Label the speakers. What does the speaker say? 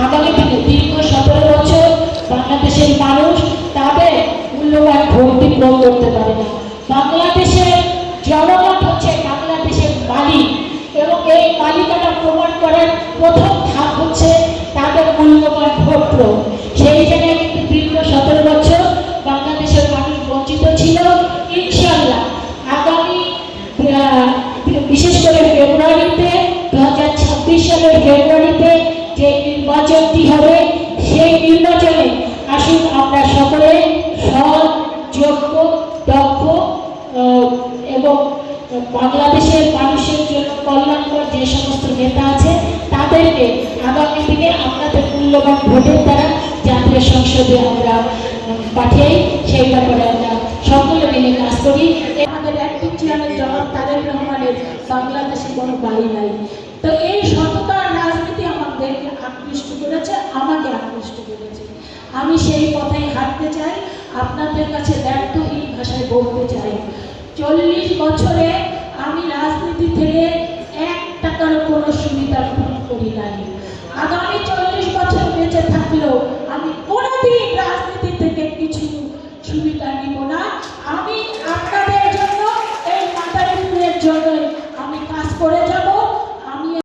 Speaker 1: আগামী দিনে দীর্ঘ 17 বছর বাংলাদেশের মানুষ তাদের মূল্যবান ভোটটি প্রয়োগ করতে পারে না। বাংলাদেশের জনগণ হচ্ছে বাংলাদেশের মালিক এবং এই মালিকানা প্রমাণ করার প্রথম ধাপ হচ্ছে তাদের মূল্যবান ভোট প্রয়োগ। সেই জায়গায় কিন্তু দীর্ঘ 17 বছর বাংলাদেশের মানুষ বঞ্চিত ছিল। ইনশাআল্লাহ আগামী বিশেষ করে ফেব্রুয়ারিতে 2026 সালের ফেব্রুয়ারিতে যে নির্বাচনটি হবে সেই নির্বাচনে আসুন আমরা সকলে সৎ, যোগ্য, দক্ষ এবং বাংলাদেশের মানুষের জন্য কল্যাণকর যে সমস্ত নেতা আছে তাদেরকে আগামী দিনে আপনাদের মূল্যবান ভোটের দ্বারা জাতীয় সংসদে আমরা পাঠিয়ে সেই ব্যাপারে আমরা সকলে মিলে কাজ করি। আমাদের অ্যাক্টিভ চেয়ারম্যান জনাব তারেক রহমানের বাংলাদেশে কোনো বাড়ি নাই। তো এই সততার রাজনীতি আমাদেরকে আকৃষ্ট করেছে, আমাকে আকৃষ্ট করেছে। আমি সেই পথেই হাঁটতে চাই, আপনাদের কাছে ব্যর্থহীন ভাষায় বলতে চাই। 40 বছরে আমি রাজনীতি থেকে 1 টাকার কোনো সুবিধা গ্রহণ করি নাই। আগামী 40 বছর বেঁচে থাকলেও আমি কোনোদিন রাজনীতি থেকে কিছু সুবিধা নিব না।